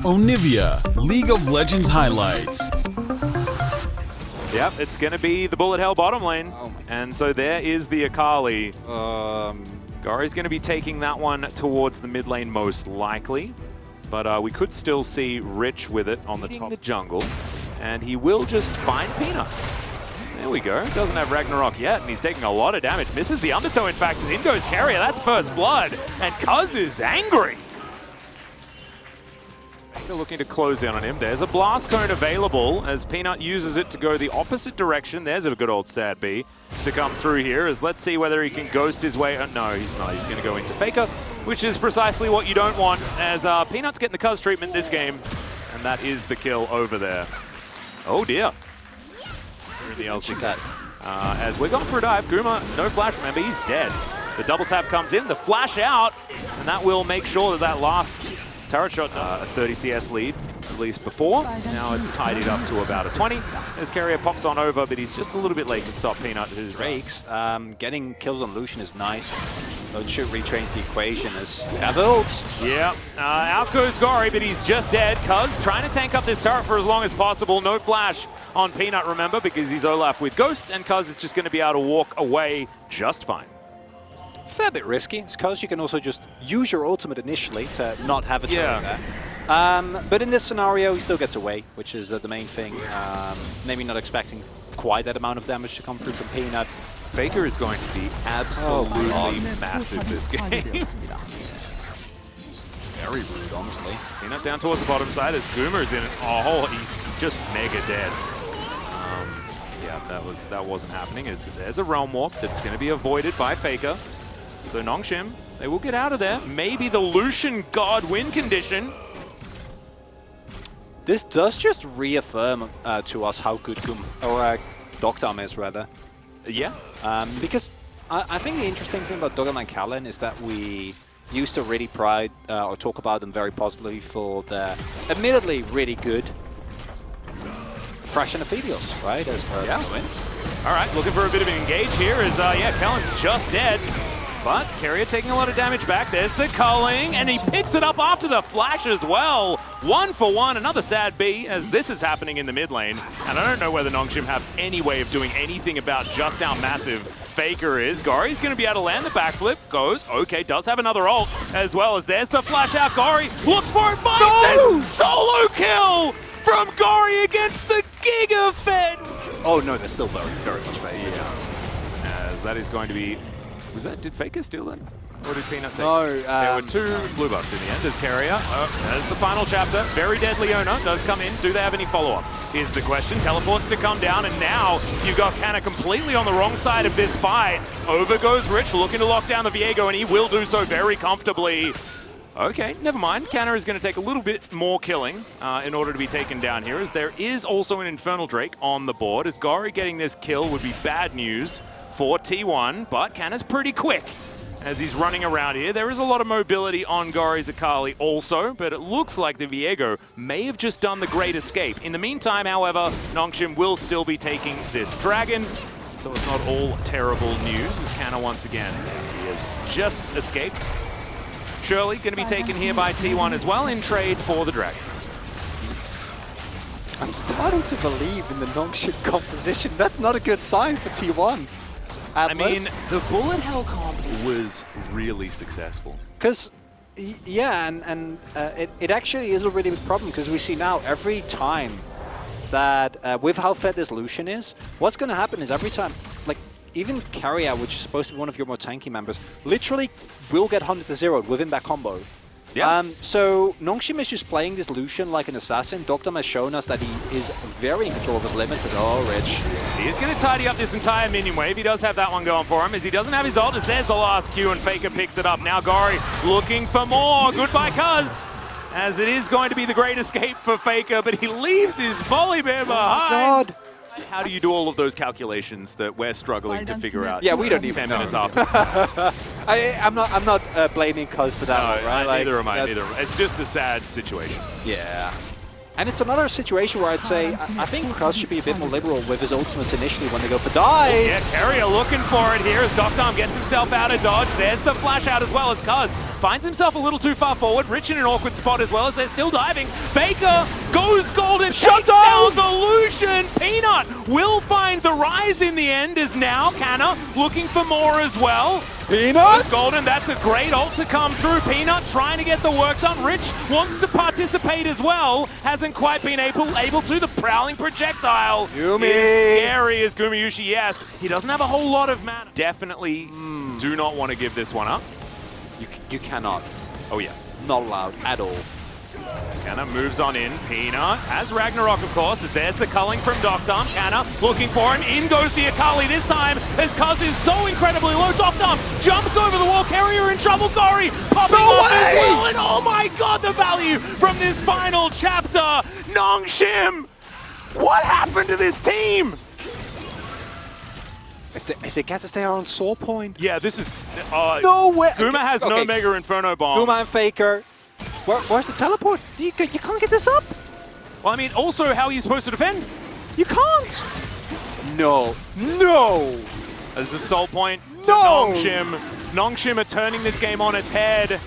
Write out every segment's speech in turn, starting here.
Onivia, League of Legends highlights. Yep, it's going to be the bullet hell bottom lane. And so there is the Akali. Gori's going to be taking that one towards the mid lane most likely. But we could still see Rich with it on the top of the jungle. And he will just find Peanut. There we go. Doesn't have Ragnarok yet, and he's taking a lot of damage. Misses the undertow, in fact, as in goes Carrier. That's first blood. And Cuz is angry. They're looking to close in on him. There's a blast cone available as Peanut uses it to go the opposite direction. There's a good old sad B to come through here. As let's see whether he can ghost his way. No, he's not. He's going to go into Faker, which is precisely what you don't want, as Peanut's getting the Cuz treatment this game. And that is the kill over there. Oh dear. We're in the LCK. As we're going for a dive. Guma, no flash, remember, he's dead. The double tap comes in, the flash out, and that will make sure that that last turret shot, a 30 CS lead, at least before. Now it's tidied up to about a 20. As Carrier pops on over, but he's just a little bit late to stop Peanut. His breaks. Getting kills on Lucian is nice. It should rechange the equation as we have ult. Yeah, out goes Gori, but he's just dead. Cuz trying to tank up this turret for as long as possible. No flash on Peanut, remember, because he's Olaf with Ghost, and Cuz is just going to be able to walk away just fine. Fair bit risky. It's Cuz you can also just use your ultimate initially to not have it there. But in this scenario, he still gets away, which is the main thing. Maybe not expecting quite that amount of damage to come through from Peanut. Faker is going to be absolutely massive this game. It's very rude, honestly. Peanut down towards the bottom side as Goomer's in it. Oh, he's just mega dead. Yeah, that wasn't happening. As there's a Realm Warp that's going to be avoided by Faker. So Nongshim, they will get out of there. Maybe the Lucian God win condition. This does just reaffirm to us how good Dogdam is, rather. Yeah. Because I think the interesting thing about Dogdam and Kalin is that we used to really pride or talk about them very positively for their admittedly really good Thresh and Aphelios, right? As win. All right, looking for a bit of an engage here is, Kalin's just dead. But Carrier taking a lot of damage back. There's the culling, and he picks it up after the flash as well. 1 for 1, another sad B, as this is happening in the mid lane. And I don't know whether Nongshim have any way of doing anything about just how massive Faker is. Gori's going to be able to land the backflip. Goes, okay, does have another ult, as well as there's the flash out. Gori looks for it, finds it! Solo kill from Gori against the Giga Fed! Oh no, they're still very, very much Faker. Yeah. As that is going to be... Did Faker steal that? Or did Peanut take No, it? There were 2 blue buffs in the end. There's Carrier. There's the final chapter. Very dead Leona does come in. Do they have any follow-up? Here's the question. Teleports to come down, and now you've got Canna completely on the wrong side of this fight. Over goes Rich, looking to lock down the Viego, and he will do so very comfortably. Okay, never mind. Canna is going to take a little bit more killing in order to be taken down here, as there is also an Infernal Drake on the board. As Gori getting this kill would be bad news for T1, but Canna's pretty quick as he's running around here. There is a lot of mobility on Gori's Akali also, but it looks like the Viego may have just done the great escape. In the meantime, however, Nongshim will still be taking this dragon, so it's not all terrible news as Canna once again, he has just escaped. Shirley going to be taken here by T1 as well in trade for the dragon. I'm starting to believe in the Nongshim composition. That's not a good sign for T1. I mean, the bullet hell comp was really successful. Because, yeah, and it actually is a really big problem, because we see now every time that, with how fed this Lucian is, what's going to happen is every time, like, even Carrier, which is supposed to be one of your more tanky members, literally will get 100-0 within that combo. Yeah. So Nongshim is just playing this Lucian like an assassin. Dogdam has shown us that he is very in control of his limits. Oh, Rich. He is going to tidy up this entire minion wave. He does have that one going for him, as he doesn't have his ult, as there's the last Q, and Faker picks it up. Now Gori looking for more. Goodbye, Cuz. As it is going to be the great escape for Faker, but he leaves his volley bear behind. Oh, God. How do you do all of those calculations that we're struggling to figure out? Yeah, we don't even 10 know. minutes after. I'm not blaming Cuz for that one, right? Neither am I. It's just a sad situation. Yeah. And it's another situation where I'd say, I think Cuz should be a bit more liberal with his ultimates initially when they go for dive. Yeah, Carrier looking for it here as Dogdam gets himself out of dodge. There's the flash out as well as Cuz finds himself a little too far forward. Rich in an awkward spot as well as they're still diving. Faker goes golden, takes down the Lucian. Peanut will find the rise in the end as now Canna looking for more as well. Peanut? Golden, that's a great ult to come through. Peanut trying to get the work done. Rich wants to participate as well. Hasn't quite been able to. The prowling projectile Yumi. is scary as Gumayushi. Yes, he doesn't have a whole lot of mana. Definitely do not want to give this one up. You cannot. Oh yeah. Not allowed at all. Canna moves on in. Peanut has Ragnarok, of course, as there's the culling from Doctarm. Canna looking for him. In goes the Akali this time, as Cuz is so incredibly low. Doctarm jumps over the wall. Carrier in trouble. Gori popping up as well. And oh my god, the value from this final chapter. Nongshim! What happened to this team? If they get this, they are on soul point. Yeah, this is... no way! Guma has no Mega Inferno Bomb. Guma and Faker. Where's the teleport? You can't get this up. Well, I mean, also, how are you supposed to defend? You can't. No. No. As the soul point to No. Nongshim. Nongshim are turning this game on its head.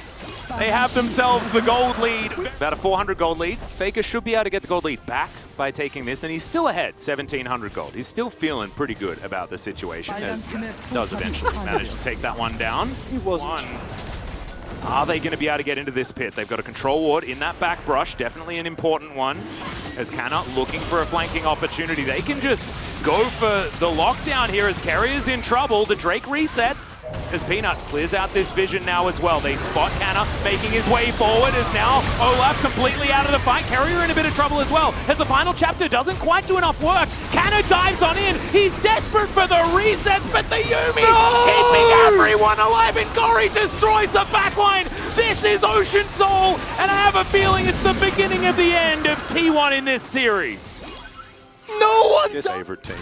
They have themselves the gold lead. About a 400 gold lead. Faker should be able to get the gold lead back by taking this, and he's still ahead, 1,700 gold. He's still feeling pretty good about the situation, as does eventually manage to take that one down. He wasn't. One. Are they going to be able to get into this pit? They've got a control ward in that back brush, definitely an important one. As Canna looking for a flanking opportunity. They can just go for the lockdown here as Carrier's in trouble. The Drake resets as Peanut clears out this vision now as well. They spot Canna making his way forward as now Olaf completely out of the fight. Carrier in a bit of trouble as well as the final chapter doesn't quite do enough work. Canna dives on in. He's desperate for the resets, but the Yumi's keeping everyone alive, and Gori destroys the backline. This is Ocean Soul, and I have a feeling it's the beginning of the end of T1 in this series. No one. His favorite team.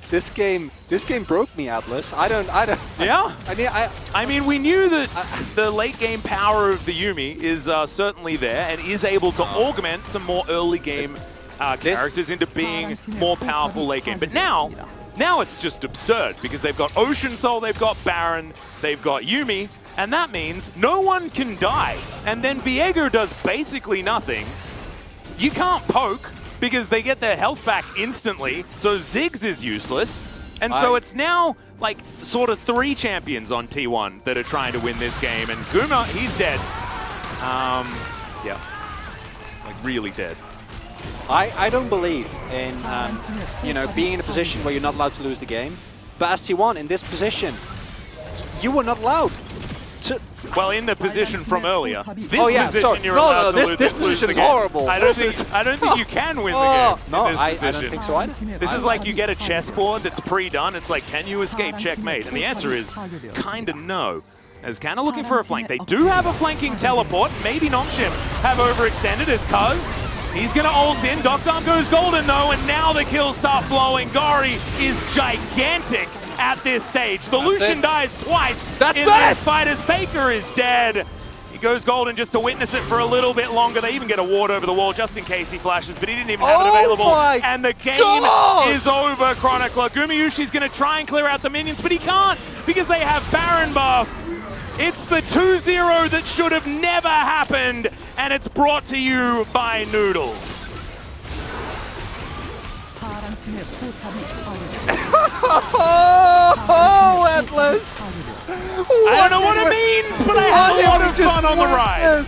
This game broke me, Atlas. I don't. Yeah. I mean, we knew that the late game power of the Yumi is certainly there and is able to augment some more early game characters into being more powerful late game. But now it's just absurd because they've got Ocean Soul, they've got Baron, they've got Yumi, and that means no one can die. And then Viego does basically nothing. You can't poke because they get their health back instantly, so Ziggs is useless. And so it's now like sort of 3 champions on T1 that are trying to win this game, and Guma, he's dead. Yeah, like really dead. I don't believe in being in a position where you're not allowed to lose the game. But as T1 in this position, you were not allowed to. Well, in the position from earlier, this position you're allowed to lose. This position is horrible. I don't think you can win the game. No, in this I position. don't think so either. This is like you get a chessboard that's pre-done. It's like, can you escape checkmate? And the answer is kind of no. As Canna looking for a flank. They do have a flanking teleport. Maybe Nongshim have overextended as Cuz. He's going to ult in. Doctarm goes golden though, and now the kills start flowing. Gori is gigantic at this stage. The Lucian dies twice in this fight as Faker is dead. He goes golden just to witness it for a little bit longer. They even get a ward over the wall just in case he flashes, but he didn't even have it available. And the game is over, Chronicler. Gumayushi's going to try and clear out the minions, but he can't because they have Baron buff. It's the 2-0 that should have never happened, and it's brought to you by Noodles. Oh, Atlas! I don't know what it means, but I had a lot of fun on the ride.